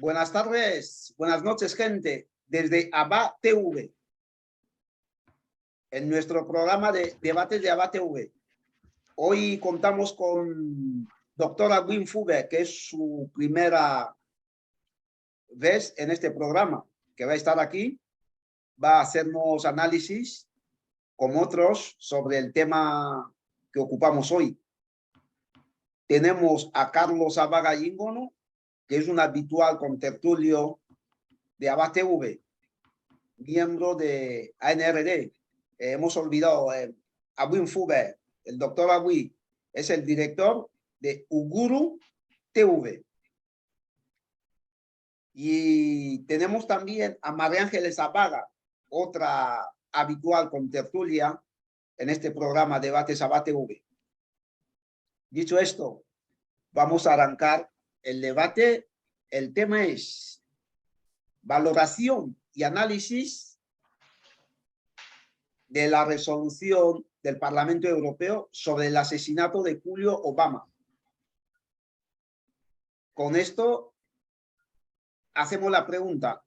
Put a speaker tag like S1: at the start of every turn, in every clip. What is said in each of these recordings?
S1: Buenas tardes, buenas noches, gente, desde ABA TV, en nuestro programa de debates de ABA TV. Hoy contamos con doctora Wim Fugger, que es su primera vez en este programa, que va a estar aquí, va a hacernos análisis con otros sobre el tema que ocupamos hoy. Tenemos a Carlos Abaga Yingono, que es un habitual contertulio de ABA TV, miembro de ANRD. Hemos olvidado a Wim Fugger, el doctor Agui, es el director de Uguru TV. Y tenemos también a María Ángeles Abaga, otra habitual contertulia en este programa Debates ABA TV. Dicho esto, vamos a arrancar el debate. El tema es valoración y análisis de la resolución del Parlamento Europeo sobre el asesinato de Julio Obama. Con esto hacemos la pregunta: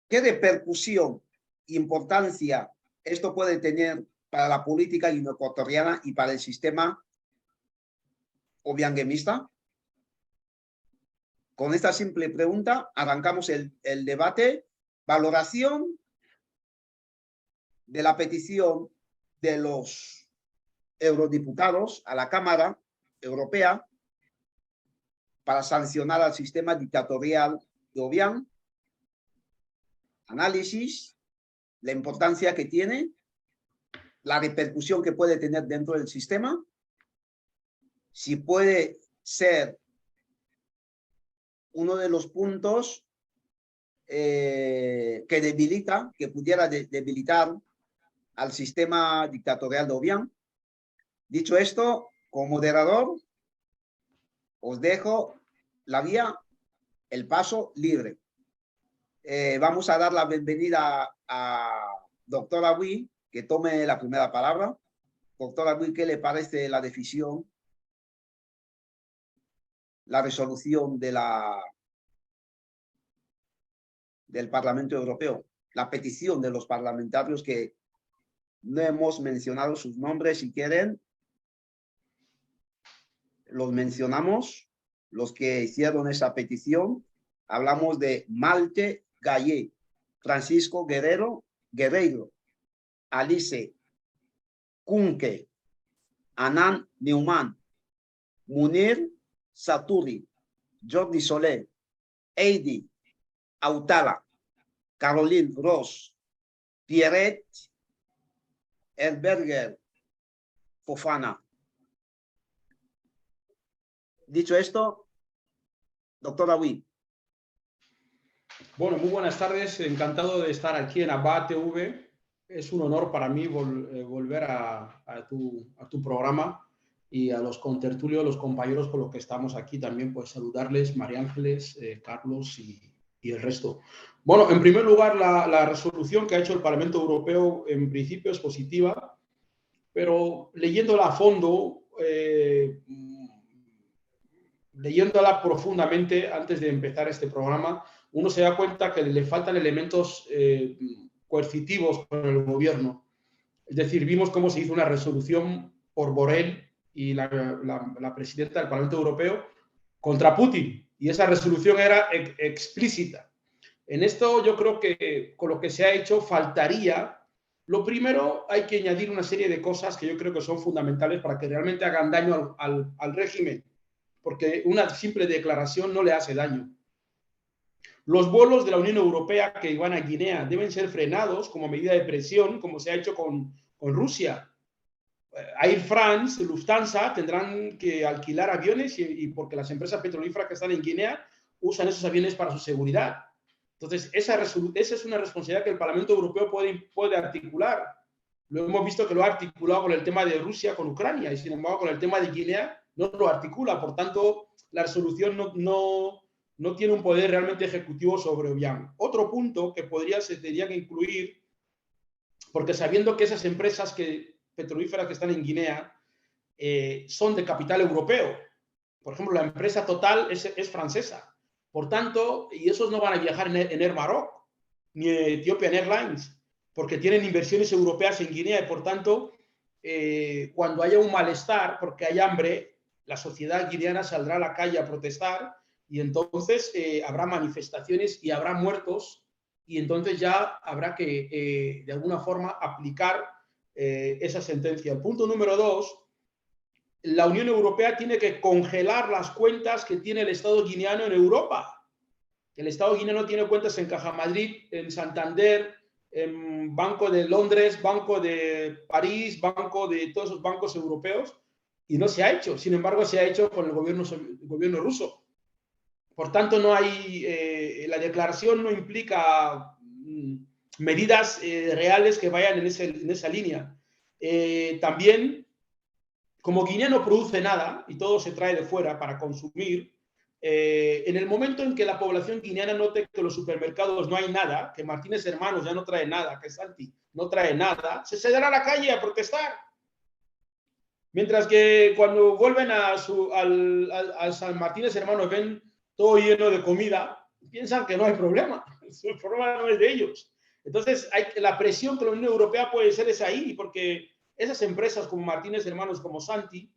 S1: ¿qué repercusión e importancia esto puede tener para la política ecuatoriana y para el sistema obianguemista? Con esta simple pregunta arrancamos el debate. Valoración de la petición de los eurodiputados a la Cámara Europea para sancionar al sistema dictatorial de Obiang. Análisis, la importancia que tiene, la repercusión que puede tener dentro del sistema, si puede ser uno de los puntos que pudiera debilitar al sistema dictatorial de Obiang. Dicho esto, como moderador, os dejo la vía, el paso libre. Vamos a dar la bienvenida a doctora Agui, que tome la primera palabra. Doctora Agui, ¿qué le parece la decisión, la resolución del Parlamento Europeo? La petición de los parlamentarios, que no hemos mencionado sus nombres. Si quieren, los mencionamos, los que hicieron esa petición. Hablamos de Malte Gallé, Francisco Guerreiro, Alice Kunke, Anand Neumann, Munir Saturi, Jordi Soler, Heidi Autala, Caroline Ross, Pierrette Herberger Fofana. Dicho esto, doctora Agui.
S2: Bueno, muy buenas tardes. Encantado de estar aquí en ABA TV. Es un honor para mí volver a tu programa, y a los contertulios, los compañeros con los que estamos aquí también, pues saludarles, María Ángeles, Carlos y el resto. Bueno, en primer lugar, la resolución que ha hecho el Parlamento Europeo en principio es positiva, pero leyéndola a fondo, leyéndola profundamente antes de empezar este programa, uno se da cuenta que le faltan elementos coercitivos con el gobierno. Es decir, vimos cómo se hizo una resolución por Borrell y la presidenta del Parlamento Europeo contra Putin, y esa resolución era explícita. En esto yo creo que con lo que se ha hecho faltaría. Lo primero, hay que añadir una serie de cosas que yo creo que son fundamentales para que realmente hagan daño al régimen, porque una simple declaración no le hace daño. Los vuelos de la Unión Europea que van a Guinea deben ser frenados como medida de presión, como se ha hecho con Rusia. Air France, Lufthansa tendrán que alquilar aviones y porque las empresas petrolíferas que están en Guinea usan esos aviones para su seguridad. Entonces, esa es una responsabilidad que el Parlamento Europeo puede articular. Lo hemos visto que lo ha articulado con el tema de Rusia, con Ucrania, y sin embargo con el tema de Guinea no lo articula. Por tanto, la resolución no tiene un poder realmente ejecutivo sobre Obiang. Otro punto que se tendría que incluir, porque sabiendo que esas empresas petrolíferas que están en Guinea son de capital europeo. Por ejemplo, la empresa Total es francesa. Por tanto, y esos no van a viajar en Air Maroc ni en Ethiopian Airlines, porque tienen inversiones europeas en Guinea y por tanto, cuando haya un malestar, porque hay hambre, la sociedad guineana saldrá a la calle a protestar y entonces habrá manifestaciones y habrá muertos y entonces ya habrá que, de alguna forma, aplicar esa sentencia. El punto número 2, la Unión Europea tiene que congelar las cuentas que tiene el Estado guineano en Europa. El Estado guineano tiene cuentas en Caja Madrid, en Santander, en Banco de Londres, Banco de París, Banco de todos esos bancos europeos, y no se ha hecho. Sin embargo, se ha hecho con el gobierno ruso. Por tanto, no hay, la declaración no implica medidas reales que vayan en esa línea. También, como Guinea no produce nada y todo se trae de fuera para consumir, en el momento en que la población guineana note que en los supermercados no hay nada, que Martínez Hermanos ya no trae nada, que Santi no trae nada, se saldrá a la calle a protestar. Mientras que cuando vuelven al San Martínez Hermanos ven todo lleno de comida, piensan que no hay problema. El problema no es de ellos. Entonces, la presión que la Unión Europea puede ser es ahí, porque esas empresas como Martínez Hermanos, como Santi,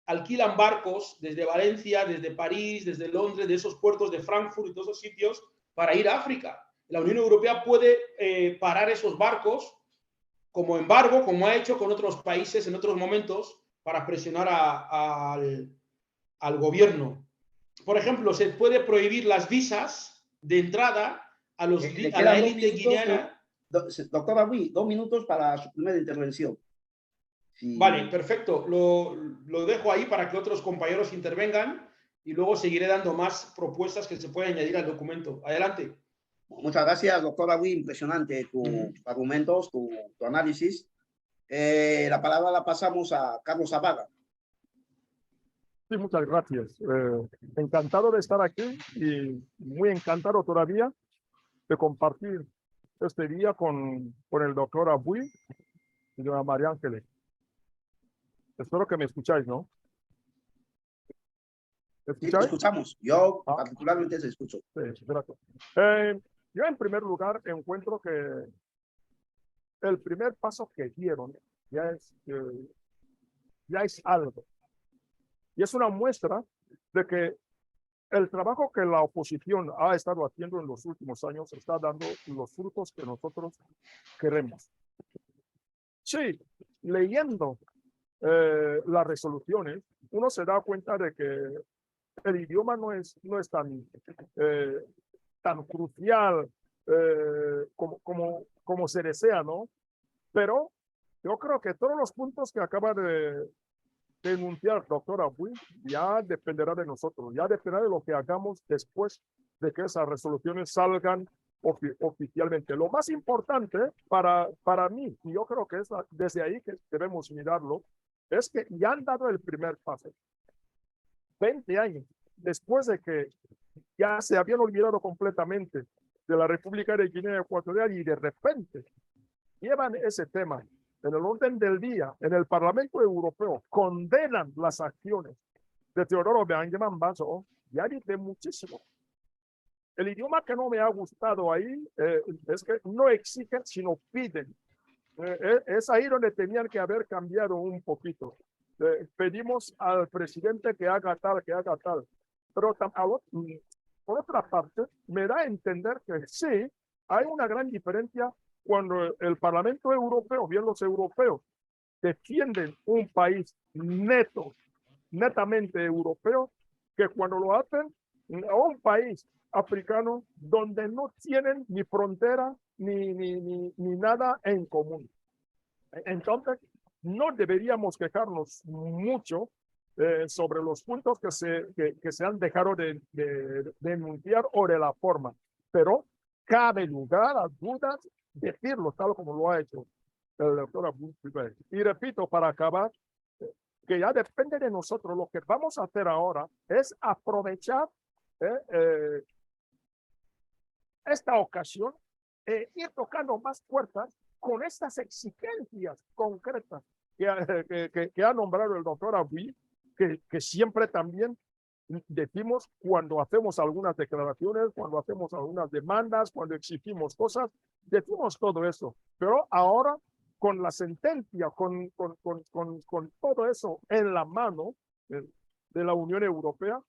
S2: alquilan barcos desde Valencia, desde París, desde Londres, de esos puertos de Frankfurt y todos esos sitios para ir a África. La Unión Europea puede parar esos barcos como embargo, como ha hecho con otros países en otros momentos, para presionar al gobierno. Por ejemplo, se puede prohibir las visas de entrada a la élite guineana.
S1: Doctora Bui, 2 minutos para su primera intervención.
S2: Sí. Vale, perfecto. Lo dejo ahí para que otros compañeros intervengan y luego seguiré dando más propuestas que se pueden añadir al documento. Adelante.
S1: Muchas gracias, doctora Bui. Impresionante tus argumentos, tu análisis. La palabra la pasamos a Carlos Zavala.
S3: Sí, muchas gracias. Encantado de estar aquí y muy encantado todavía de compartir este día con el doctor Abui y doña María Ángeles. Espero que me escucháis, ¿no?
S1: ¿Me escucháis? Sí, te escuchamos. Yo particularmente te escucho.
S3: Sí, gracias. Yo en primer lugar encuentro que el primer paso que dieron ya es algo. Y es una muestra de que el trabajo que la oposición ha estado haciendo en los últimos años está dando los frutos que nosotros queremos. Sí, leyendo las resoluciones, uno se da cuenta de que el idioma no es tan crucial como se desea, ¿no? Pero yo creo que todos los puntos que acaba de denunciar doctora Bui ya dependerá de nosotros, ya dependerá de lo que hagamos después de que esas resoluciones salgan oficialmente. Lo más importante para mí, y yo creo que es desde ahí que debemos mirarlo, es que ya han dado el primer paso. 20 años después de que ya se habían olvidado completamente de la República de Guinea Ecuatorial y de repente llevan ese tema en el orden del día, en el Parlamento Europeo, condenan las acciones de Teodoro Obiang Basso, ya dice muchísimo. El idioma que no me ha gustado ahí es que no exigen, sino piden. Es ahí donde tenían que haber cambiado un poquito. Pedimos al presidente que haga tal, que haga tal. Pero por otra parte, me da a entender que sí, hay una gran diferencia cuando el Parlamento Europeo, bien los europeos, defienden un país netamente europeo, que cuando lo hacen a un país africano donde no tienen ni frontera ni nada en común. Entonces, no deberíamos quejarnos mucho sobre los puntos que se han dejado de denunciar o de la forma, pero cabe lugar a dudas decirlo tal como lo ha hecho el doctor Abui. Y repito, para acabar, que ya depende de nosotros. Lo que vamos a hacer ahora es aprovechar esta ocasión e ir tocando más puertas con estas exigencias concretas que ha nombrado el doctor Abui, que siempre también decimos cuando hacemos algunas declaraciones, cuando hacemos algunas demandas, cuando exigimos cosas, decimos todo eso. Pero ahora, con la sentencia, con todo eso en la mano de la Unión Europea,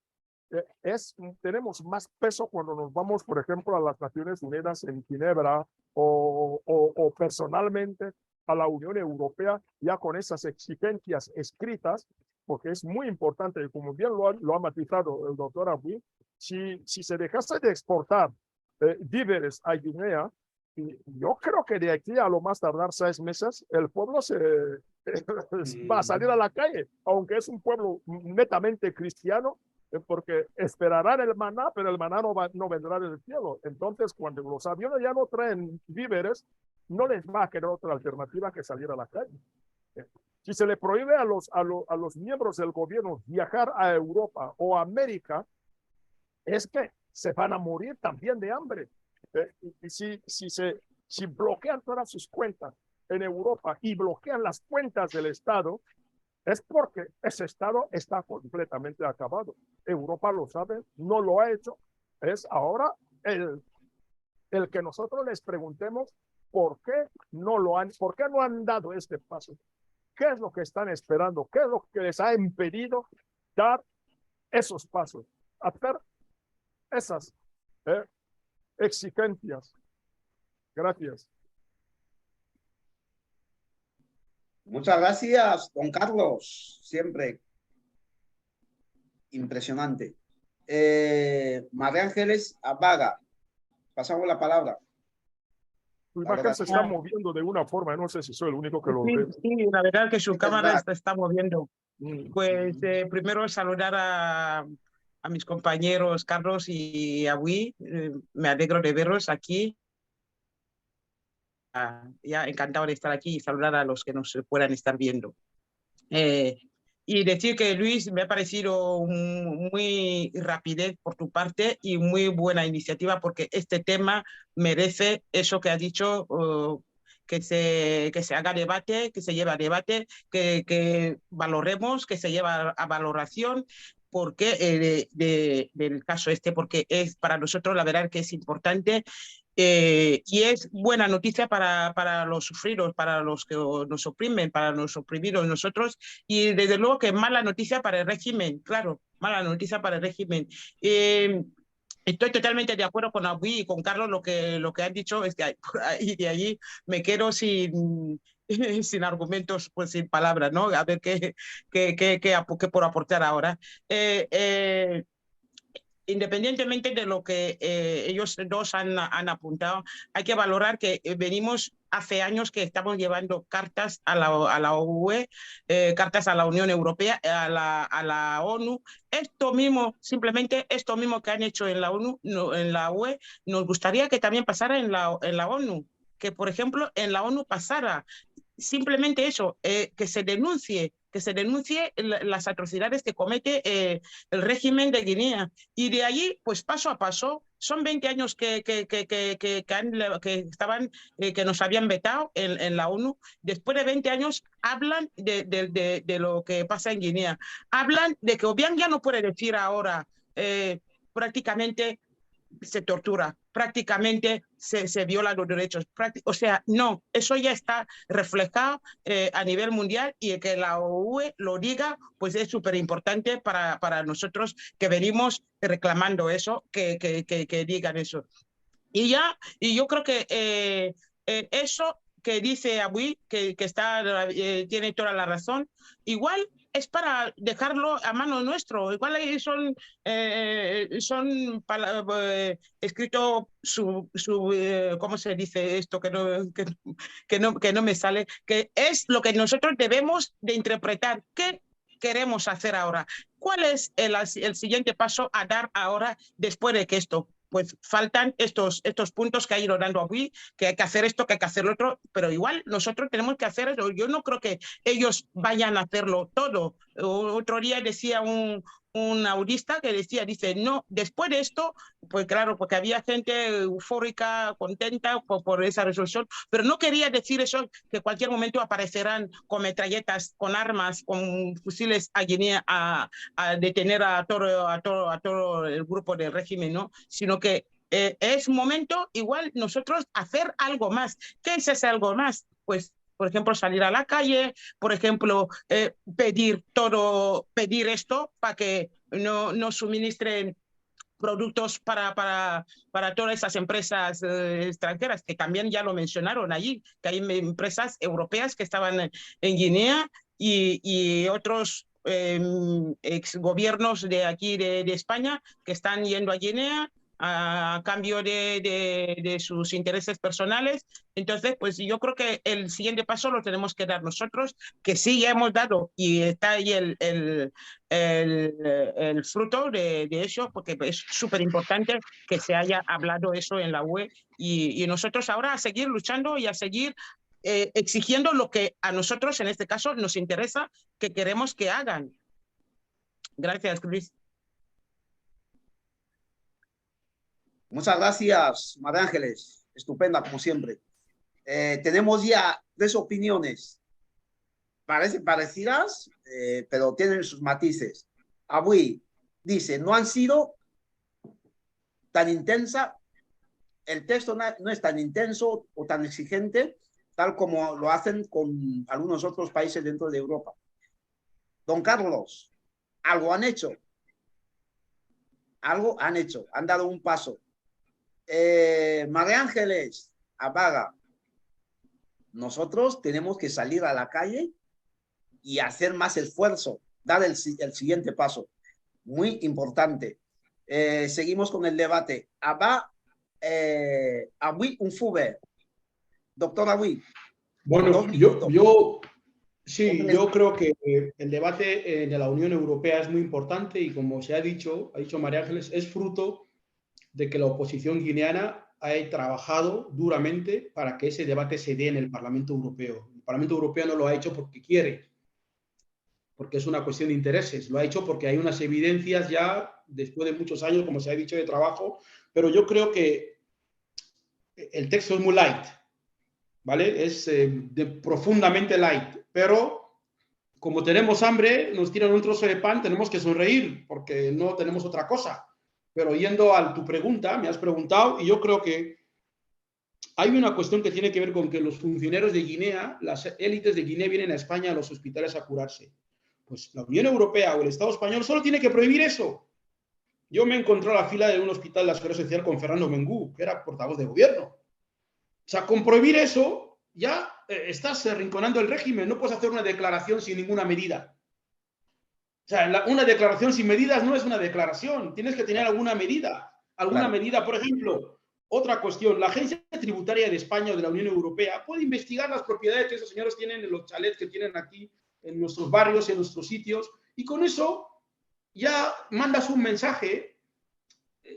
S3: tenemos más peso cuando nos vamos, por ejemplo, a las Naciones Unidas en Ginebra o personalmente a la Unión Europea, ya con esas exigencias escritas, porque es muy importante, y como bien lo ha matizado el doctor Abuí, si se dejase de exportar víveres a Guinea, yo creo que de aquí a lo más tardar 6 meses, el pueblo va a salir a la calle, aunque es un pueblo netamente cristiano, porque esperarán el maná, pero el maná no vendrá del cielo. Entonces, cuando los aviones ya no traen víveres, no les va a quedar otra alternativa que salir a la calle. Si se le prohíbe a los miembros del gobierno viajar a Europa o a América, es que se van a morir también de hambre. Y si bloquean todas sus cuentas en Europa y bloquean las cuentas del Estado, es porque ese Estado está completamente acabado. Europa lo sabe, no lo ha hecho. Es ahora el que nosotros les preguntemos por qué no han dado este paso. ¿Qué es lo que están esperando? ¿Qué es lo que les ha impedido dar esos pasos? Hacer esas exigencias. Gracias.
S1: Muchas gracias, don Carlos. Siempre impresionante. María Ángeles Abaga, pasamos la palabra.
S3: Su imagen se está moviendo de una forma, no sé si soy el único que lo ve.
S4: Sí, la verdad que su cámara se está moviendo. Pues primero saludar a mis compañeros Carlos y Abuí. Me alegro de verlos aquí. Ya encantado de estar aquí y saludar a los que nos puedan estar viendo. Y decir que, Luis, me ha parecido muy rapidez por tu parte y muy buena iniciativa, porque este tema merece eso que has dicho, que se haga debate, que se lleve a debate, que valoremos, que se lleve a valoración, porque del caso porque es para nosotros la verdad que es importante. Y es buena noticia para los sufridos, para los que nos oprimen, para los oprimidos nosotros, y desde luego que mala noticia para el régimen, claro, mala noticia para el régimen. Estoy totalmente de acuerdo con Abuí y con Carlos, lo que han dicho es que de allí me quedo sin argumentos, pues sin palabras, ¿no? A ver qué puedo aportar ahora. Independientemente de lo que ellos dos han apuntado, hay que valorar que venimos hace años que estamos llevando cartas a la UE, cartas a la Unión Europea, a la ONU. Simplemente esto mismo que han hecho en la ONU, en la UE, nos gustaría que también pasara en la ONU, que por ejemplo en la ONU pasara simplemente eso, que se denuncie las atrocidades que comete el régimen de Guinea. Y de allí, pues paso a paso, son 20 años que nos habían vetado en la ONU. Después de 20 años hablan de lo que pasa en Guinea. Hablan de que Obiang ya no puede decir ahora prácticamente se tortura, prácticamente se violan los derechos. O sea, no, eso ya está reflejado a nivel mundial, y que la UE lo diga, pues es súper importante para nosotros que venimos reclamando eso, que digan eso. Y yo creo que eso que dice Abuí, que tiene toda la razón, igual es para dejarlo a mano nuestro. Igual ahí son escrito ¿cómo se dice esto? Que no me sale, que es lo que nosotros debemos de interpretar. ¿Qué queremos hacer ahora? ¿Cuál es el siguiente paso a dar ahora después de que esto? Pues faltan estos puntos que ha ido dando aquí, que hay que hacer esto, que hay que hacer lo otro, pero igual nosotros tenemos que hacer eso. Yo no creo que ellos vayan a hacerlo todo. Otro día decía un audista que dice, no, después de esto, pues claro, porque había gente eufórica, contenta por esa resolución, pero no quería decir eso, que en cualquier momento aparecerán con metralletas, con armas, con fusiles a Guinea a detener a todo el grupo del régimen, ¿no? Sino que es momento igual nosotros hacer algo más. ¿Qué es ese algo más? Pues, por ejemplo, salir a la calle, por ejemplo, pedir esto para que no suministren productos para todas esas empresas extranjeras, que también ya lo mencionaron allí, que hay empresas europeas que estaban en Guinea y otros ex gobiernos de aquí de España que están yendo a Guinea a cambio de sus intereses personales. Entonces, pues yo creo que el siguiente paso lo tenemos que dar nosotros, que sí ya hemos dado y está ahí el fruto de eso, porque es súper importante que se haya hablado eso en la UE y nosotros ahora a seguir luchando y a seguir exigiendo lo que a nosotros, en este caso, nos interesa, que queremos que hagan. Gracias, Luis.
S1: Muchas gracias, María Ángeles. Estupenda, como siempre. Tenemos ya 3 opiniones. Parecen parecidas, pero tienen sus matices. Abui dice, no han sido tan intensa, el texto no es tan intenso o tan exigente, tal como lo hacen con algunos otros países dentro de Europa. Don Carlos, algo han hecho. Algo han hecho, han dado un paso. María Ángeles Abaga, nosotros tenemos que salir a la calle y hacer más esfuerzo, dar el siguiente paso. Muy importante. Seguimos con el debate. Abui Unfube. Doctor Abui.
S2: Bueno, yo creo que el debate de la Unión Europea es muy importante y como se ha dicho María Ángeles, es fruto de que la oposición guineana ha trabajado duramente para que ese debate se dé en el Parlamento Europeo. El Parlamento Europeo no lo ha hecho porque quiere, porque es una cuestión de intereses. Lo ha hecho porque hay unas evidencias ya, después de muchos años, como se ha dicho, de trabajo, pero yo creo que el texto es muy light, ¿vale? Es profundamente light, pero como tenemos hambre, nos tiran un trozo de pan, tenemos que sonreír, porque no tenemos otra cosa. Pero yendo a tu pregunta, me has preguntado, y yo creo que hay una cuestión que tiene que ver con que los funcionarios de Guinea, las élites de Guinea vienen a España a los hospitales a curarse. Pues la Unión Europea o el Estado español solo tiene que prohibir eso. Yo me encontré a la fila de un hospital de la Seguridad Social con Fernando Mengú, que era portavoz de gobierno. O sea, con prohibir eso ya estás arrinconando el régimen. No puedes hacer una declaración sin ninguna medida. O sea, una declaración sin medidas no es una declaración. Tienes que tener alguna medida. Alguna medida, por ejemplo, otra cuestión. La Agencia Tributaria de España o de la Unión Europea puede investigar las propiedades que esos señores tienen en los chalets que tienen aquí, en nuestros barrios, en nuestros sitios, y con eso ya mandas un mensaje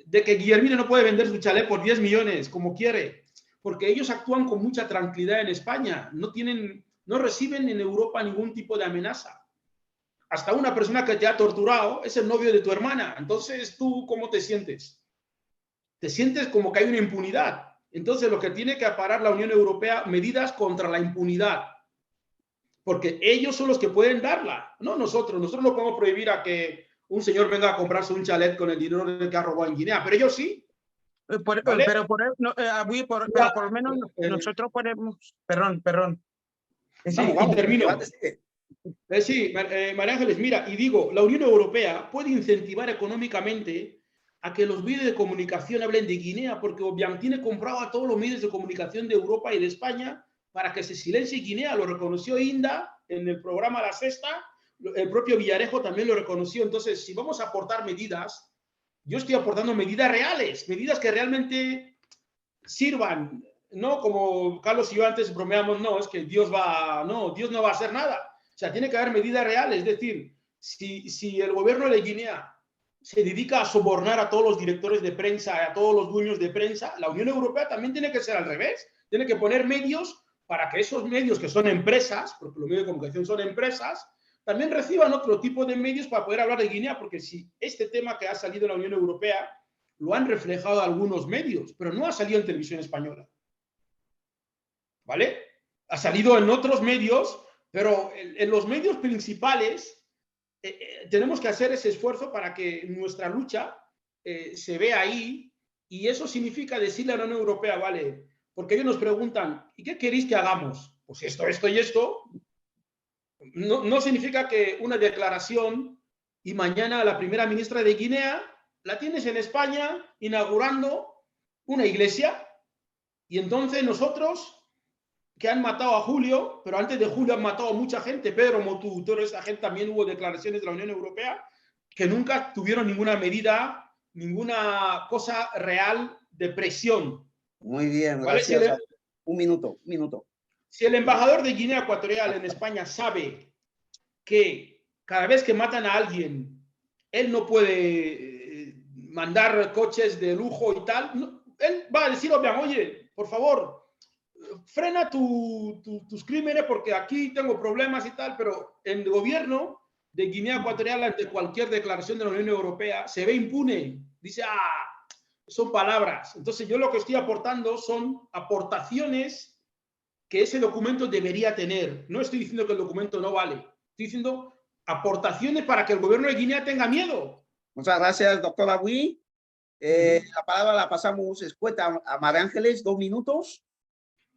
S2: de que Guillermina no puede vender su chalet por 10 millones, como quiere, porque ellos actúan con mucha tranquilidad en España. No reciben en Europa ningún tipo de amenaza. Hasta una persona que te ha torturado es el novio de tu hermana. Entonces, ¿tú cómo te sientes? Te sientes como que hay una impunidad. Entonces, lo que tiene que parar la Unión Europea, medidas contra la impunidad. Porque ellos son los que pueden darla, no nosotros. Nosotros no podemos prohibir a que un señor venga a comprarse un chalet con el dinero que ha robado en Guinea, pero ellos sí.
S4: ¿Vale? Pero por lo menos nosotros podemos... Perdón.
S2: Vamos, termino. Sí, María Ángeles, mira, y digo, la Unión Europea puede incentivar económicamente a que los medios de comunicación hablen de Guinea, porque Obiang tiene comprado a todos los medios de comunicación de Europa y de España para que se silencie Guinea. Lo reconoció Inda en el programa La Sexta, el propio Villarejo también lo reconoció. Entonces, si vamos a aportar medidas, yo estoy aportando medidas reales, medidas que realmente sirvan, no como Carlos y yo antes bromeamos, no, es que Dios no va a hacer nada. O sea, tiene que haber medidas reales. Es decir, si el gobierno de Guinea se dedica a sobornar a todos los directores de prensa, a todos los dueños de prensa, la Unión Europea también tiene que ser al revés. Tiene que poner medios para que esos medios que son empresas, porque los medios de comunicación son empresas, también reciban otro tipo de medios para poder hablar de Guinea, porque si este tema que ha salido en la Unión Europea lo han reflejado algunos medios, pero no ha salido en televisión española, ¿vale? Ha salido en otros medios, pero en los medios principales tenemos que hacer ese esfuerzo para que nuestra lucha se vea ahí, y eso significa decirle a la Unión Europea, vale, porque ellos nos preguntan, ¿y qué queréis que hagamos? Pues esto, esto y esto. No significa que una declaración y mañana la primera ministra de Guinea la tienes en España inaugurando una iglesia, y entonces nosotros que han matado a Julio, pero antes de Julio han matado a mucha gente, Pedro Motu, toda esa gente, también hubo declaraciones de la Unión Europea que nunca tuvieron ninguna medida, ninguna cosa real de presión.
S1: Muy bien,
S2: ¿Vale?
S1: gracias. Un minuto.
S2: Si el embajador de Guinea Ecuatorial en España sabe que cada vez que matan a alguien, él no puede mandar coches de lujo y tal, él va a decir, obviamente, oye, por favor, frena tus crímenes porque aquí tengo problemas y tal, pero el gobierno de Guinea Ecuatorial ante cualquier declaración de la Unión Europea se ve impune. Dice, son palabras. Entonces yo lo que estoy aportando son aportaciones que ese documento debería tener. No estoy diciendo que el documento no vale. Estoy diciendo aportaciones para que el gobierno de Guinea tenga miedo.
S1: Muchas gracias, doctora Bui. La palabra la pasamos escueta a María Ángeles, 2 minutos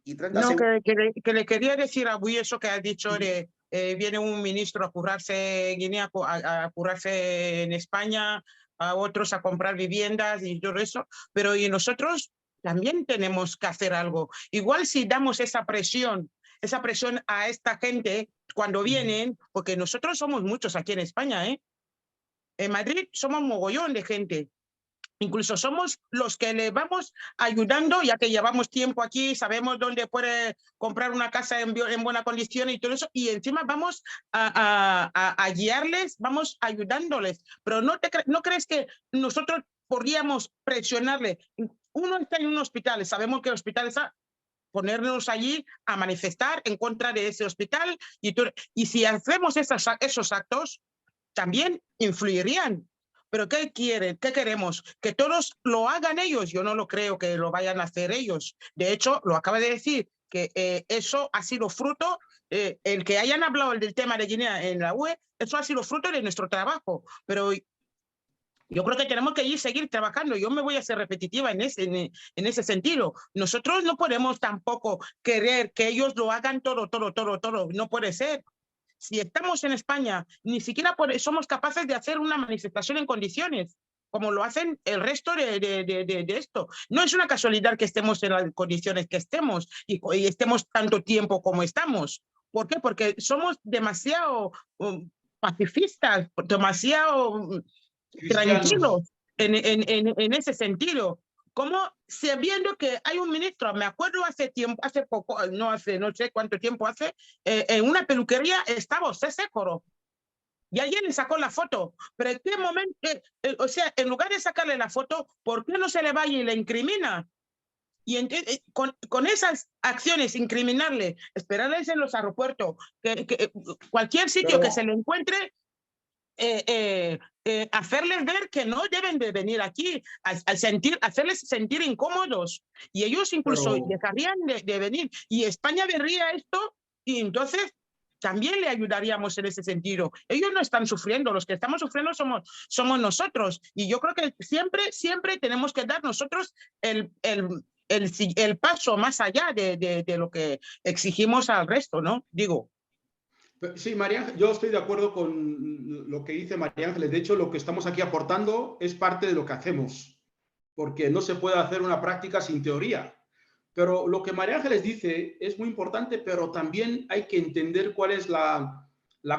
S1: y 30 segundos.
S4: Que le quería decir a Bui eso que ha dicho de viene un ministro a curarse en Guinea, a curarse en España, a otros a comprar viviendas y todo eso, pero y nosotros también tenemos que hacer algo. Igual si damos esa presión a esta gente cuando vienen, porque nosotros somos muchos aquí en España, ¿eh? En Madrid somos mogollón de gente. Incluso somos los que le vamos ayudando, ya que llevamos tiempo aquí, sabemos dónde puede comprar una casa en buena condición y todo eso, y encima vamos a guiarles, vamos ayudándoles. Pero ¿no crees que nosotros podríamos presionarle? Uno está en un hospital, sabemos que el hospital está, ponernos allí a manifestar en contra de ese hospital, y si hacemos esos actos, también influirían. ¿Pero qué quieren? ¿Qué queremos? ¿Que todos lo hagan ellos? Yo no lo creo que lo vayan a hacer ellos. De hecho, lo acaba de decir, que eso ha sido fruto, el que hayan hablado del tema de Guinea en la UE, eso ha sido fruto de nuestro trabajo. Pero yo creo que tenemos que seguir trabajando. Yo me voy a ser repetitiva en ese sentido. Nosotros no podemos tampoco querer que ellos lo hagan todo. No puede ser. Si estamos en España, ni siquiera somos capaces de hacer una manifestación en condiciones, como lo hacen el resto de esto. No es una casualidad que estemos en las condiciones que estemos y estemos tanto tiempo como estamos. ¿Por qué? Porque somos demasiado pacifistas, demasiado tranquilos en ese sentido. Como sabiendo que hay un ministro, me acuerdo hace poco, no sé cuánto tiempo hace, en una peluquería estaba José Sécoro. Y alguien le sacó la foto. Pero en qué momento, o sea, en lugar de sacarle la foto, ¿por qué no se le va y le incrimina? Y con esas acciones, incriminarle, esperarles en los aeropuertos, cualquier sitio que se le encuentre, hacerles ver que no deben de venir aquí, hacerles sentir incómodos, y ellos incluso dejarían de venir, y España vería esto, y entonces también le ayudaríamos en ese sentido. Ellos no están sufriendo, los que estamos sufriendo somos nosotros, y yo creo que siempre tenemos que dar nosotros el paso más allá de lo que exigimos al resto, ¿no? Digo.
S2: Sí, María Ángeles, yo estoy de acuerdo con lo que dice María Ángeles. De hecho, lo que estamos aquí aportando es parte de lo que hacemos, porque no se puede hacer una práctica sin teoría. Pero lo que María Ángeles dice es muy importante, pero también hay que entender cuál es la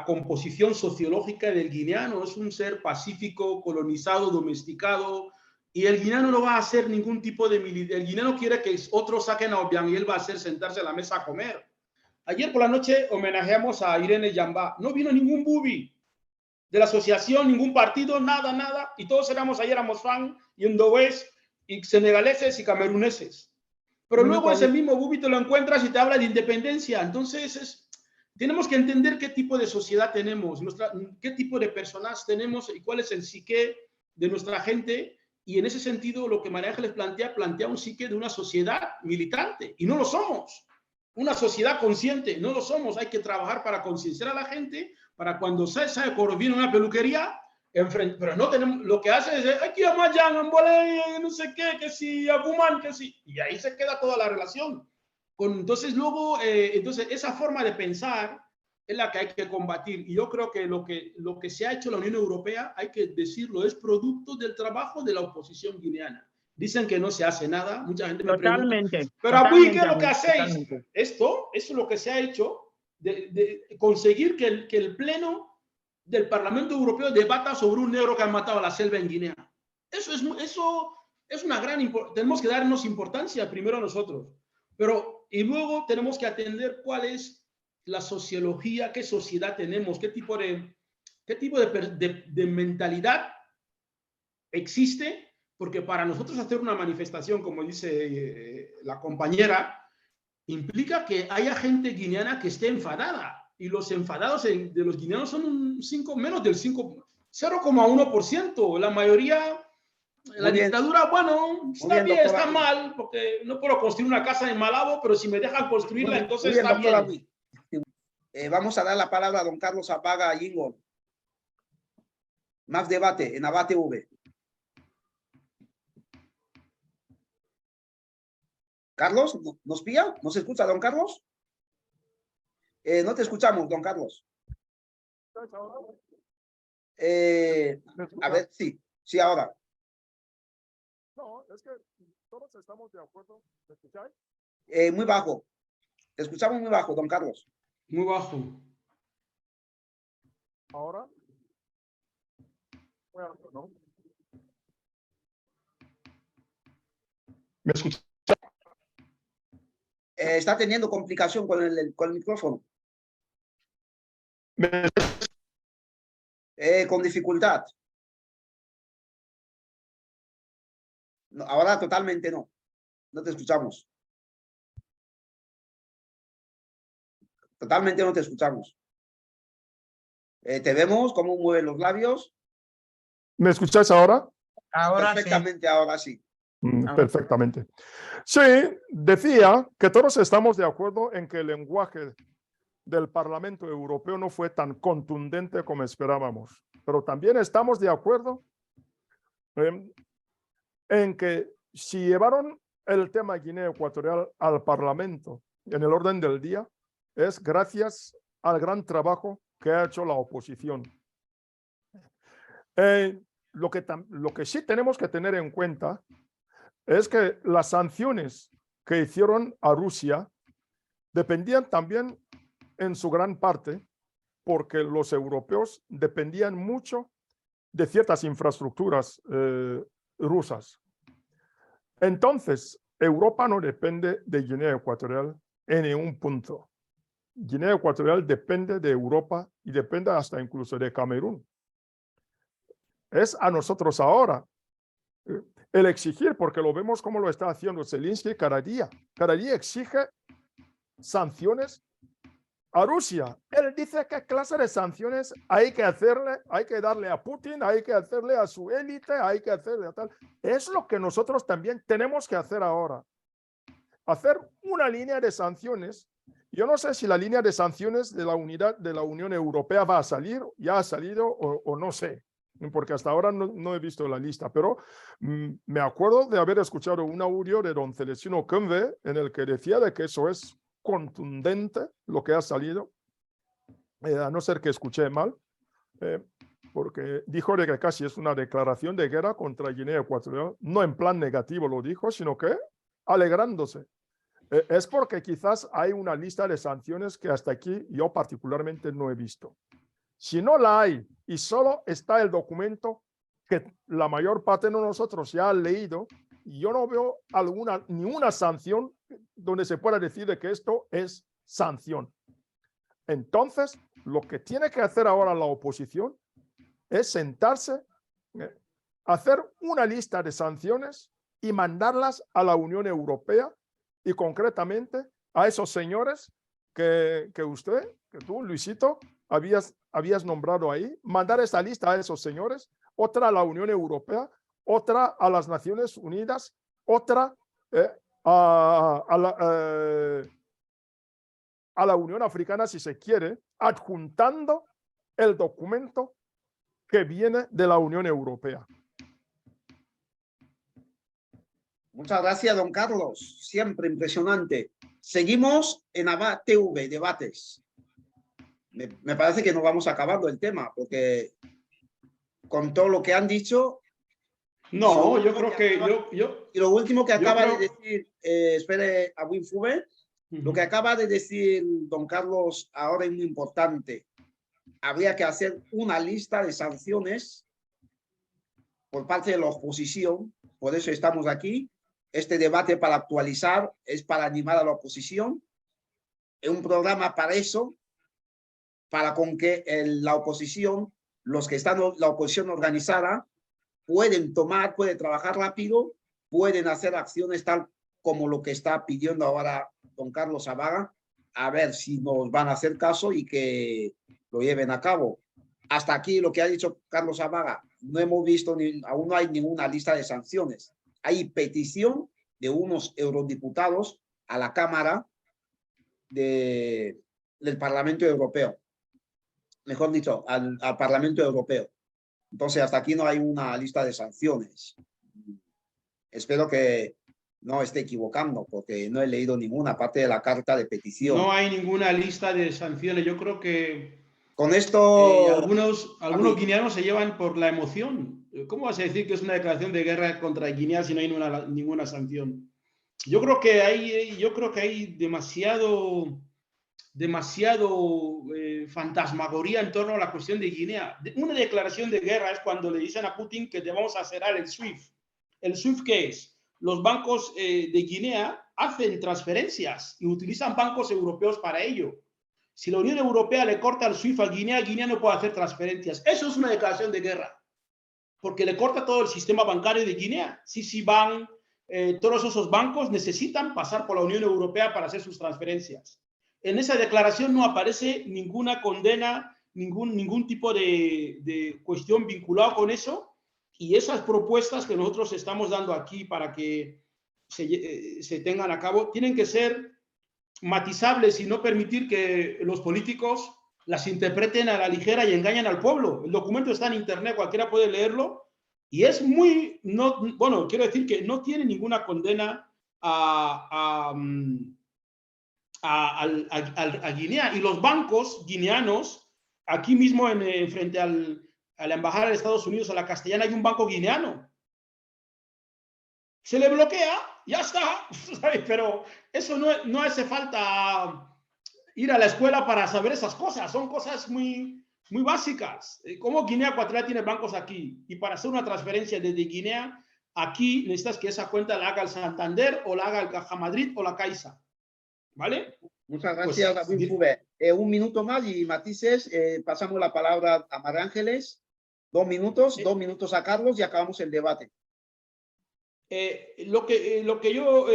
S2: composición sociológica del guineano. Es un ser pacífico, colonizado, domesticado, y el guineano no va a hacer ningún tipo de militar. El guineano quiere que otros saquen a Obiang y él va a hacer sentarse a la mesa a comer. Ayer por la noche homenajeamos a Irene Yamba. No vino ningún bubi de la asociación, ningún partido, nada. Y todos éramos ayer a Mosfán y Ndowes y senegaleses y cameruneses. Pero luego ese mismo bubi te lo encuentras y te habla de independencia. Entonces tenemos que entender qué tipo de sociedad tenemos, qué tipo de personas tenemos y cuál es el psique de nuestra gente. Y en ese sentido, lo que María Ángeles plantea un psique de una sociedad militante, y no lo somos. Una sociedad consciente, no lo somos. Hay que trabajar para concienciar a la gente, para cuando sabe cuando viene una peluquería, pero no tenemos, lo que hace es, hay que llamar ya, no sé qué, que si, a fumar, que si, y ahí se queda toda la relación. Entonces, luego, esa forma de pensar es la que hay que combatir. Y yo creo que lo que se ha hecho en la Unión Europea, hay que decirlo, es producto del trabajo de la oposición guineana. Dicen que no se hace nada, mucha gente me pregunta, pero ¿qué es lo que hacéis? Eso es lo que se ha hecho, de conseguir que el Pleno del Parlamento Europeo debata sobre un negro que han matado a la selva en Guinea. Eso es una gran importancia. Tenemos que darnos importancia primero a nosotros, y luego tenemos que atender cuál es la sociología, qué sociedad tenemos, qué tipo de mentalidad existe, porque para nosotros hacer una manifestación, como dice la compañera, implica que haya gente guineana que esté enfadada, y los enfadados de los guineanos son menos del 0,1%. La mayoría, la dictadura, bueno, está bien, está mal, porque no puedo construir una casa en Malabo, pero si me dejan construirla, entonces está bien.
S1: Vamos a dar la palabra a don Carlos Apaga Yingo. Más debate en Abate V. Carlos, ¿nos pilla? ¿Nos escucha, don Carlos? No te escuchamos, don Carlos. A ver, sí, ahora.
S3: No, es que todos estamos de acuerdo. ¿Me escucháis?
S1: Muy bajo. Te escuchamos muy bajo, don Carlos.
S2: Muy bajo.
S3: Ahora. Bueno, ¿no?
S2: ¿Me escuchas?
S1: Está teniendo complicación con el micrófono. Con dificultad. No, ahora totalmente no. No te escuchamos. Totalmente no te escuchamos. Te vemos cómo mueve los labios.
S3: ¿Me escucháis ahora?
S4: Ahora
S1: perfectamente, sí. Ahora sí.
S3: Perfectamente. Sí, decía que todos estamos de acuerdo en que el lenguaje del Parlamento Europeo no fue tan contundente como esperábamos, pero también estamos de acuerdo en que si llevaron el tema Guinea Ecuatorial al Parlamento en el orden del día, es gracias al gran trabajo que ha hecho la oposición. Lo que sí tenemos que tener en cuenta es que las sanciones que hicieron a Rusia dependían también en su gran parte porque los europeos dependían mucho de ciertas infraestructuras rusas. Entonces, Europa no depende de Guinea Ecuatorial en ningún punto. Guinea Ecuatorial depende de Europa y depende hasta incluso de Camerún. Es a nosotros ahora el exigir, porque lo vemos como lo está haciendo Zelensky cada día. Cada día exige sanciones a Rusia. Él dice qué clase de sanciones hay que hacerle, hay que darle a Putin, hay que hacerle a su élite, hay que hacerle a tal. Es lo que nosotros también tenemos que hacer ahora. Hacer una línea de sanciones. Yo no sé si la línea de sanciones de la unidad de la Unión Europea va a salir, ya ha salido o no sé, porque hasta ahora no he visto la lista, pero me acuerdo de haber escuchado un audio de don Celestino Kembe en el que decía de que eso es contundente lo que ha salido, a no ser que escuché mal, porque dijo de que casi es una declaración de guerra contra Guinea Ecuatorial, no en plan negativo lo dijo, sino que alegrándose. Es porque quizás hay una lista de sanciones que hasta aquí yo particularmente no he visto. Si no la hay y solo está el documento que la mayor parte de nosotros ya ha leído, yo no veo ni una sanción donde se pueda decir de que esto es sanción. Entonces, lo que tiene que hacer ahora la oposición es sentarse, hacer una lista de sanciones y mandarlas a la Unión Europea y concretamente a esos señores que tú, Luisito, habías nombrado ahí, mandar esta lista a esos señores, otra a la Unión Europea, otra a las Naciones Unidas, otra a la Unión Africana, si se quiere, adjuntando el documento que viene de la Unión Europea.
S1: Muchas gracias, don Carlos. Siempre impresionante. Seguimos en ABA TV, debates. Me parece que no vamos acabando el tema, porque con todo lo que han dicho...
S2: No, yo creo que...
S1: Y lo último que acaba
S2: creo...
S1: de decir, espere a Winfube, lo que acaba de decir don Carlos ahora es muy importante. Habría que hacer una lista de sanciones por parte de la oposición. Por eso estamos aquí. Este debate para actualizar es para animar a la oposición. Es un programa para eso, para con que la oposición, los que están la oposición organizada, pueden trabajar rápido, pueden hacer acciones tal como lo que está pidiendo ahora don Carlos Abaga, a ver si nos van a hacer caso y que lo lleven a cabo. Hasta aquí lo que ha dicho Carlos Abaga, no hemos visto, aún no hay ninguna lista de sanciones. Hay petición de unos eurodiputados a la Cámara del Parlamento Europeo. Mejor dicho, al Parlamento Europeo. Entonces, hasta aquí no hay una lista de sanciones. Espero que no esté equivocando, porque no he leído ninguna parte de la carta de petición.
S2: No hay ninguna lista de sanciones. Yo creo que
S1: con esto
S2: algunos guineanos se llevan por la emoción. ¿Cómo vas a decir que es una declaración de guerra contra Guinea si no hay ninguna sanción? Yo creo que hay demasiado fantasmagoría en torno a la cuestión de Guinea. Una declaración de guerra es cuando le dicen a Putin que te vamos a cerrar el SWIFT. ¿El SWIFT qué es? Los bancos de Guinea hacen transferencias y utilizan bancos europeos para ello. Si la Unión Europea le corta el SWIFT a Guinea, Guinea no puede hacer transferencias. Eso es una declaración de guerra, porque le corta todo el sistema bancario de Guinea. CCBank, todos esos bancos necesitan pasar por la Unión Europea para hacer sus transferencias. En esa declaración no aparece ninguna condena, ningún tipo de cuestión vinculada con eso. Y esas propuestas que nosotros estamos dando aquí para que se tengan a cabo, tienen que ser matizables y no permitir que los políticos las interpreten a la ligera y engañen al pueblo. El documento está en internet, cualquiera puede leerlo, y es bueno, quiero decir que no tiene ninguna condena a Guinea. Y los bancos guineanos, aquí mismo frente a la embajada de Estados Unidos, a la Castellana, hay un banco guineano. Se le bloquea, ya está, ¿sabes? Pero eso no hace falta ir a la escuela para saber esas cosas. Son cosas muy básicas. ¿Cómo Guinea Ecuatorial tiene bancos aquí? Y para hacer una transferencia desde Guinea, aquí necesitas que esa cuenta la haga el Santander, o la haga el Caja Madrid, o la Caixa. ¿Vale?
S1: Muchas gracias, David Fube. Un minuto más y matices. Pasamos la palabra a María Ángeles. 2 minutos, 2 minutos a Carlos y acabamos el debate.
S2: Lo que yo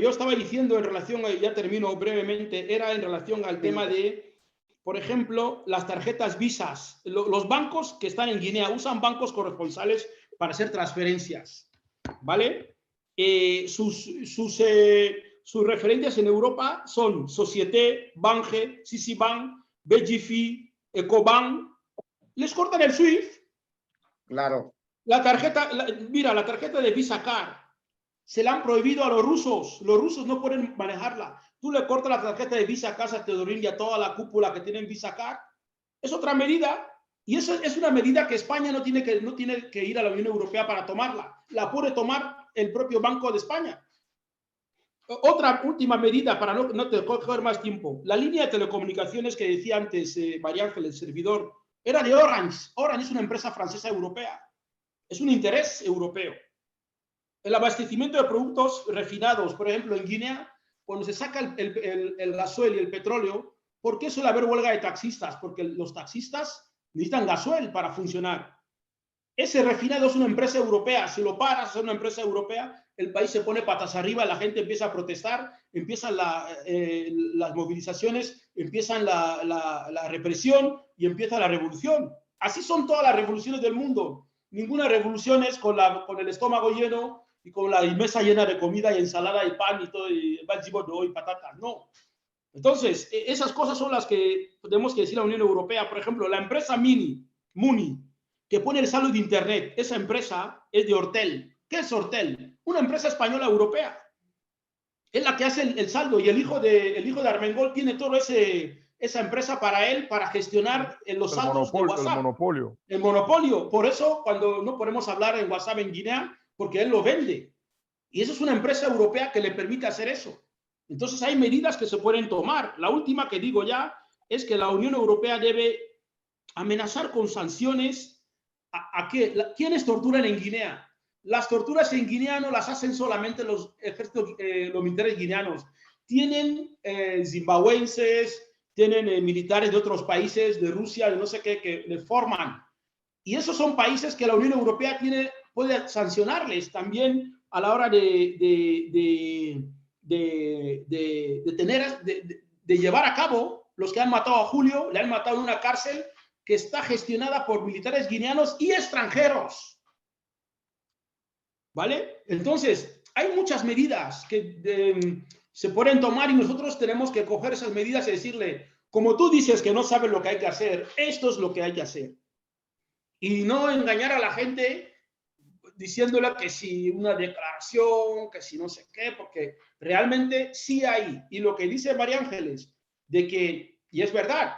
S2: estaba diciendo en relación, ya termino brevemente, era en relación al tema de, por ejemplo, las tarjetas Visas. Los bancos que están en Guinea usan bancos corresponsales para hacer transferencias, ¿vale? Sus referencias en Europa son Société, Bange, CCBank, BGF, Ecobank. Les cortan el SWIFT.
S1: Claro.
S2: Mira, la tarjeta de Visa Card se la han prohibido a los rusos. Los rusos no pueden manejarla. Tú le cortas la tarjeta de Visa Card a Teodorín y a toda la cúpula que tienen Visa Card. Es otra medida. Y eso es una medida que España no tiene que ir a la Unión Europea para tomarla. La puede tomar el propio Banco de España. Otra última medida para no te coger más tiempo. La línea de telecomunicaciones que decía antes María Ángeles, el servidor, era de Orange. Orange es una empresa francesa europea. Es un interés europeo. El abastecimiento de productos refinados, por ejemplo, en Guinea, cuando se saca el gasoil y el petróleo, ¿por qué suele haber huelga de taxistas? Porque los taxistas necesitan gasoil para funcionar. Ese refinado es una empresa europea. Si lo paras, es una empresa europea el país se pone patas arriba, la gente empieza a protestar, empiezan las movilizaciones, empiezan la represión y empieza la revolución. Así son todas las revoluciones del mundo. Ninguna revolución es con el estómago lleno y con la mesa llena de comida y ensalada y pan y todo, y patatas. No. Entonces, esas cosas son las que tenemos que decir a la Unión Europea. Por ejemplo, la empresa Muni, que pone el saldo de Internet, esa empresa es de Hortel. ¿Qué es Hortel? Una empresa española europea. Es la que hace el saldo, y el hijo de Armengol tiene toda esa empresa para él, para gestionar los saldos de WhatsApp. El monopolio. Por eso, cuando no podemos hablar en WhatsApp en Guinea, porque él lo vende. Y eso es una empresa europea que le permite hacer eso. Entonces hay medidas que se pueden tomar. La última que digo ya es que la Unión Europea debe amenazar con sanciones a ¿quiénes torturan en Guinea? Las torturas en Guinea no las hacen solamente los ejércitos, los militares guineanos. Tienen zimbabuenses, tienen militares de otros países, de Rusia, de no sé qué, que le forman. Y esos son países que la Unión Europea puede sancionarles también a la hora de llevar a cabo los que han matado a Julio, le han matado en una cárcel que está gestionada por militares guineanos y extranjeros. ¿Vale? Entonces, hay muchas medidas que se pueden tomar y nosotros tenemos que coger esas medidas y decirle, como tú dices que no sabes lo que hay que hacer, esto es lo que hay que hacer. Y no engañar a la gente diciéndole que si una declaración, que si no sé qué, porque realmente sí hay. Y lo que dice María Ángeles, de que, y es verdad,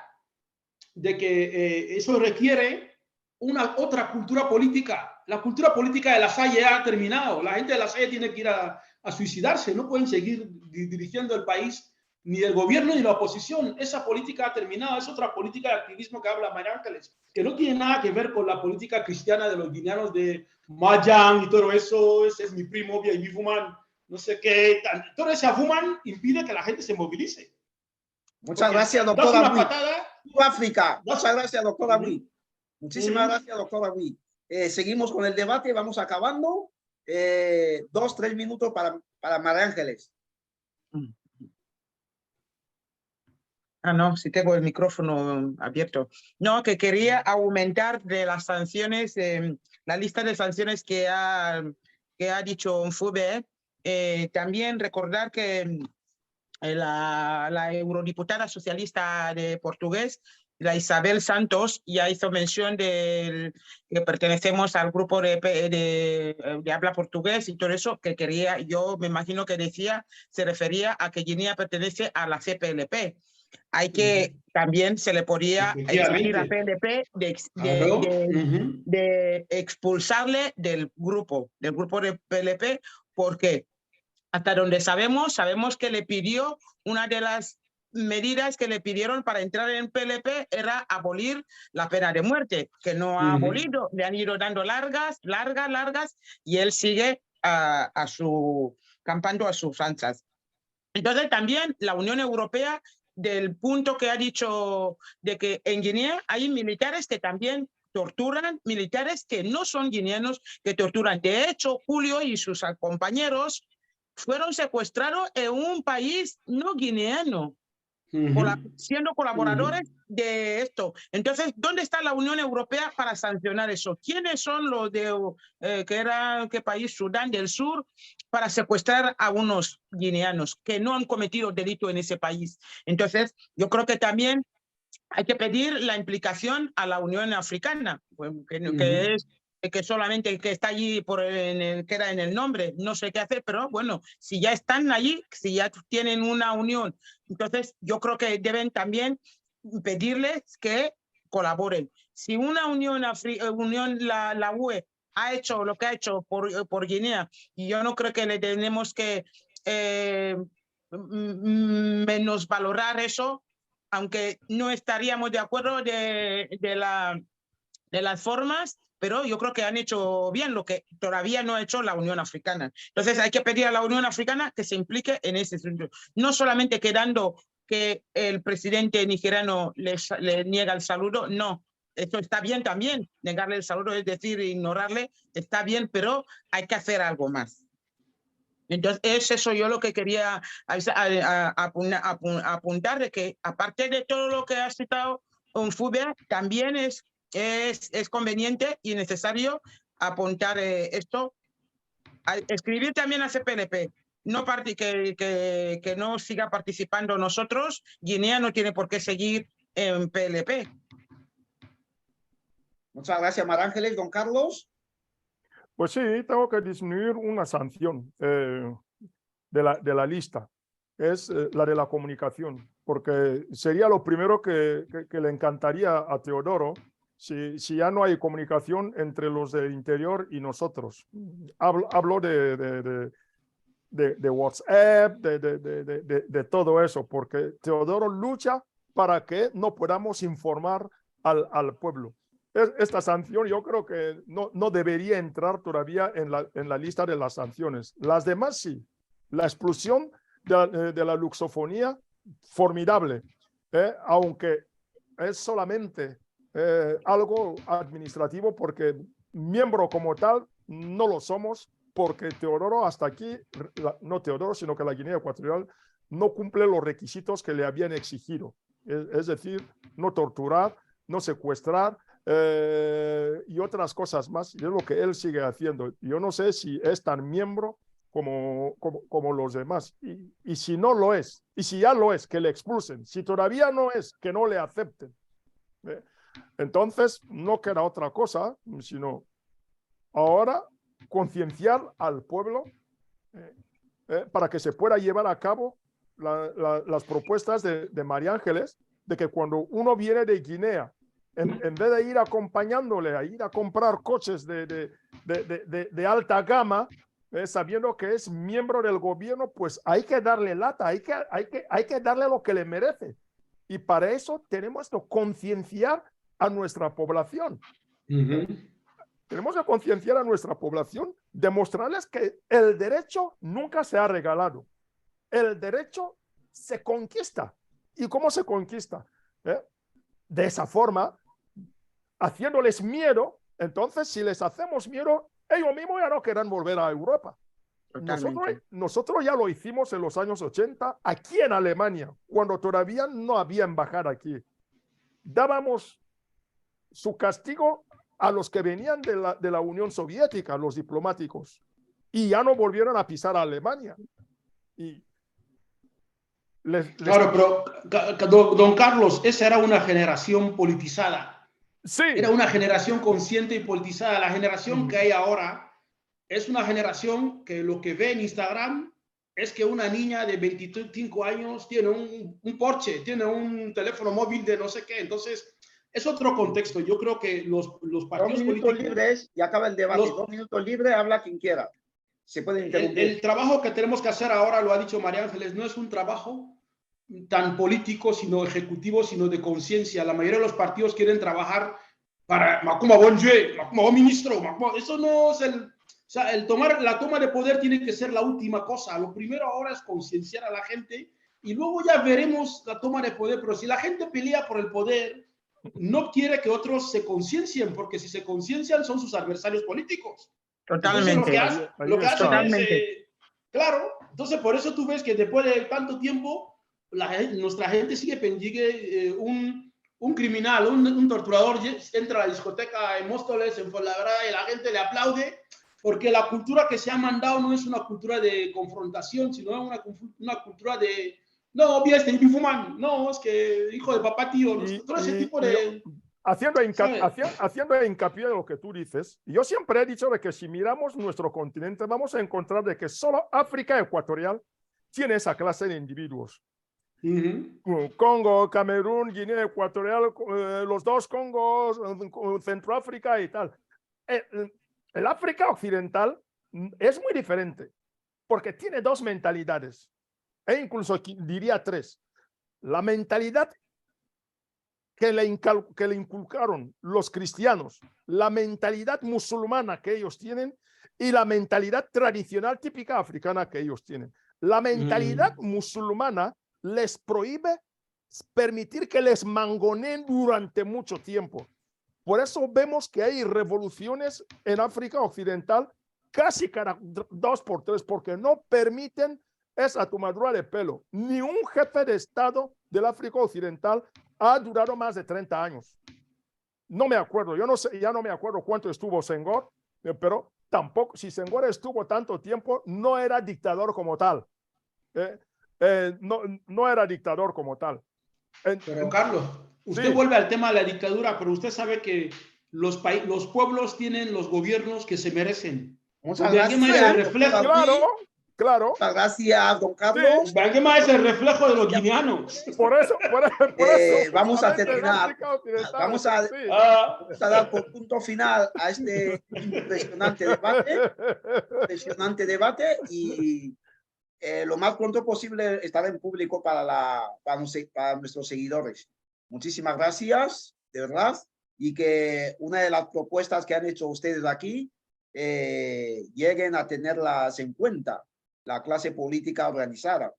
S2: de que eso requiere otra cultura política. La cultura política de La Salle ha terminado. La gente de La Salle tiene que ir a suicidarse. No pueden seguir dirigiendo el país, ni el gobierno ni la oposición. Esa política ha terminado. Es otra política de activismo que habla María Ángeles, que no tiene nada que ver con la política cristiana de los guineanos de Mayang y todo eso. Ese es mi primo, y mi fuman, no sé qué. Todo ese fuman impide que la gente se movilice.
S1: Muchas gracias, doctora Bui. África.
S2: Muchas
S1: gracias, doctora Bui. Muchísimas gracias, doctora Bui. Seguimos con el debate, vamos acabando. 2-3 minutos para María Ángeles.
S4: No, si tengo el micrófono abierto. No, que quería aumentar de las sanciones, la lista de sanciones que ha dicho Mfube. También recordar que la eurodiputada socialista de portugués, la Isabel Santos, ya hizo mención de que pertenecemos al grupo de habla portugués y todo eso, que quería, yo me imagino que decía, se refería a que Guinea pertenece a la CPLP. Hay que, también se le podía exigir a PLP de expulsarle del grupo de PLP, porque hasta donde sabemos que le pidió, una de las medidas que le pidieron para entrar en PLP era abolir la pena de muerte, que no ha abolido, le han ido dando largas, y él sigue campando a sus anchas. Entonces también la Unión Europea, del punto que ha dicho de que en Guinea hay militares que también torturan, militares que no son guineanos, que torturan. De hecho, Julio y sus compañeros fueron secuestrados en un país no guineano, siendo colaboradores de esto. Entonces, ¿dónde está la Unión Europea para sancionar eso? ¿Quiénes son los de, qué país? Sudán del Sur, para secuestrar a unos guineanos que no han cometido delito en ese país? Entonces, yo creo que también hay que pedir la implicación a la Unión Africana, que solamente que está allí queda en el nombre, no sé qué hacer, pero bueno, si ya están allí, si ya tienen una unión, entonces yo creo que deben también pedirles que colaboren. Si una unión, la UE, ha hecho lo que ha hecho por Guinea, y yo no creo que le tenemos que menosvalorar eso, aunque no estaríamos de acuerdo de las formas, pero yo creo que han hecho bien lo que todavía no ha hecho la Unión Africana. Entonces hay que pedir a la Unión Africana que se implique en ese sentido. No solamente quedando que el presidente nigeriano le niega el saludo, no. Esto está bien también, negarle el saludo, es decir, ignorarle, está bien, pero hay que hacer algo más. Entonces, es eso yo lo que quería apuntar, de que aparte de todo lo que has citado en Fulbert, también es conveniente y necesario apuntar esto, escribir también a CPLP, que no siga participando nosotros. Guinea no tiene por qué seguir en PLP.
S1: Muchas gracias, María Ángeles. Don Carlos.
S3: Pues sí, tengo que disminuir una sanción de la lista. Es la de la comunicación, porque sería lo primero que le encantaría a Teodoro si ya no hay comunicación entre los del interior y nosotros. Hablo de WhatsApp, de todo eso, porque Teodoro lucha para que no podamos informar al pueblo. Esta sanción yo creo que no debería entrar todavía en la lista de las sanciones. Las demás sí. La explosión de la lusofonía, formidable, aunque es solamente algo administrativo, porque miembro como tal no lo somos, porque Teodoro hasta aquí, no Teodoro, sino que la Guinea Ecuatorial no cumple los requisitos que le habían exigido. Es decir, no torturar, no secuestrar, y otras cosas más. Y es lo que él sigue haciendo. Yo no sé si es tan miembro como los demás. Y si no lo es, y si ya lo es, que le expulsen. Si todavía no es, que no le acepten. Entonces, no queda otra cosa, sino ahora concienciar al pueblo para que se pueda llevar a cabo las propuestas de María Ángeles, de que cuando uno viene de Guinea, en vez de ir acompañándole a ir a comprar coches de alta gama, sabiendo que es miembro del gobierno, pues hay que darle lata, hay que darle lo que le merece. Y para eso tenemos que concienciar a nuestra población. Tenemos que concienciar a nuestra población, demostrarles que el derecho nunca se ha regalado. El derecho se conquista. ¿Y cómo se conquista? De esa forma, haciéndoles miedo. Entonces, si les hacemos miedo, ellos mismos ya no querrán volver a Europa. Nosotros ya lo hicimos en los años 80 aquí en Alemania, cuando todavía no había embajada aquí. Dábamos su castigo a los que venían de la Unión Soviética, los diplomáticos, y ya no volvieron a pisar a Alemania. Y
S2: claro, pero don Carlos, esa era una generación politizada.
S3: Sí.
S2: Era una generación consciente y politizada. La generación que hay ahora es una generación que lo que ve en Instagram es que una niña de 25 años tiene un Porsche, tiene un teléfono móvil de no sé qué. Entonces, es otro contexto. Yo creo que los partidos
S1: 2 minutos
S2: políticos
S1: libres y acaba el debate. 2 minutos libres, habla quien quiera. Se puede interrumpir.
S2: El trabajo que tenemos que hacer ahora, lo ha dicho María Ángeles, no es un trabajo tan político, sino ejecutivo, sino de conciencia. La mayoría de los partidos quieren trabajar para Macumba Bonjue, Macumba ministro, Macumba. Eso no es el... O sea, la toma de poder tiene que ser la última cosa. Lo primero ahora es concienciar a la gente y luego ya veremos la toma de poder. Pero si la gente pelea por el poder, no quiere que otros se conciencien, porque si se conciencian son sus adversarios políticos.
S4: Totalmente.
S2: Entonces, lo que hacen es... claro, entonces por eso tú ves que después de tanto tiempo, nuestra gente sigue un criminal, un torturador entra a la discoteca en Móstoles, en Fuenlabrada, y la gente le aplaude, porque la cultura que se ha mandado no es una cultura de confrontación, sino una cultura de... No, este bifuman, no, es que hijo de papá, tío, todo ese tipo de...
S3: Haciendo hincapié de lo que tú dices, yo siempre he dicho de que si miramos nuestro continente vamos a encontrar de que solo África Ecuatorial tiene esa clase de individuos. Congo, Camerún, Guinea Ecuatorial, los dos Congos, Centroáfrica y tal. El África Occidental es muy diferente porque tiene dos mentalidades, e incluso diría tres. La mentalidad que le inculcaron los cristianos, la mentalidad musulmana que ellos tienen y la mentalidad tradicional típica africana que ellos tienen. La mentalidad musulmana les prohíbe permitir que les mangoneen durante mucho tiempo. Por eso vemos que hay revoluciones en África Occidental casi cada 2 por 3, porque no permiten esa tomadura de pelo. Ni un jefe de Estado del África Occidental ha durado más de 30 años. No me acuerdo, yo no sé, ya no me acuerdo cuánto estuvo Senghor, pero tampoco, si Senghor estuvo tanto tiempo, no era dictador como tal. No era dictador como tal.
S2: Pero Carlos, usted
S3: sí.
S2: vuelve al tema de la dictadura, pero usted sabe que los pueblos tienen los gobiernos que se merecen.
S1: Muchas
S2: Alguien más es el reflejo.
S3: Claro.
S1: Muchas gracias, don Carlos.
S2: Sí. Alguien más es el reflejo de los guineanos.
S3: Por eso.
S1: Vamos a terminar. Vamos a dar por punto final a este impresionante debate y lo más pronto posible estará en público para nuestros seguidores. Muchísimas gracias, de verdad, y que una de las propuestas que han hecho ustedes aquí lleguen a tenerlas en cuenta, la clase política organizada.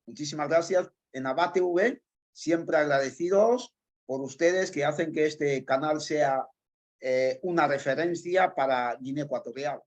S1: Muchísimas gracias. En Abate TV, siempre agradecidos por ustedes que hacen que este canal sea una referencia para Guinea Ecuatorial.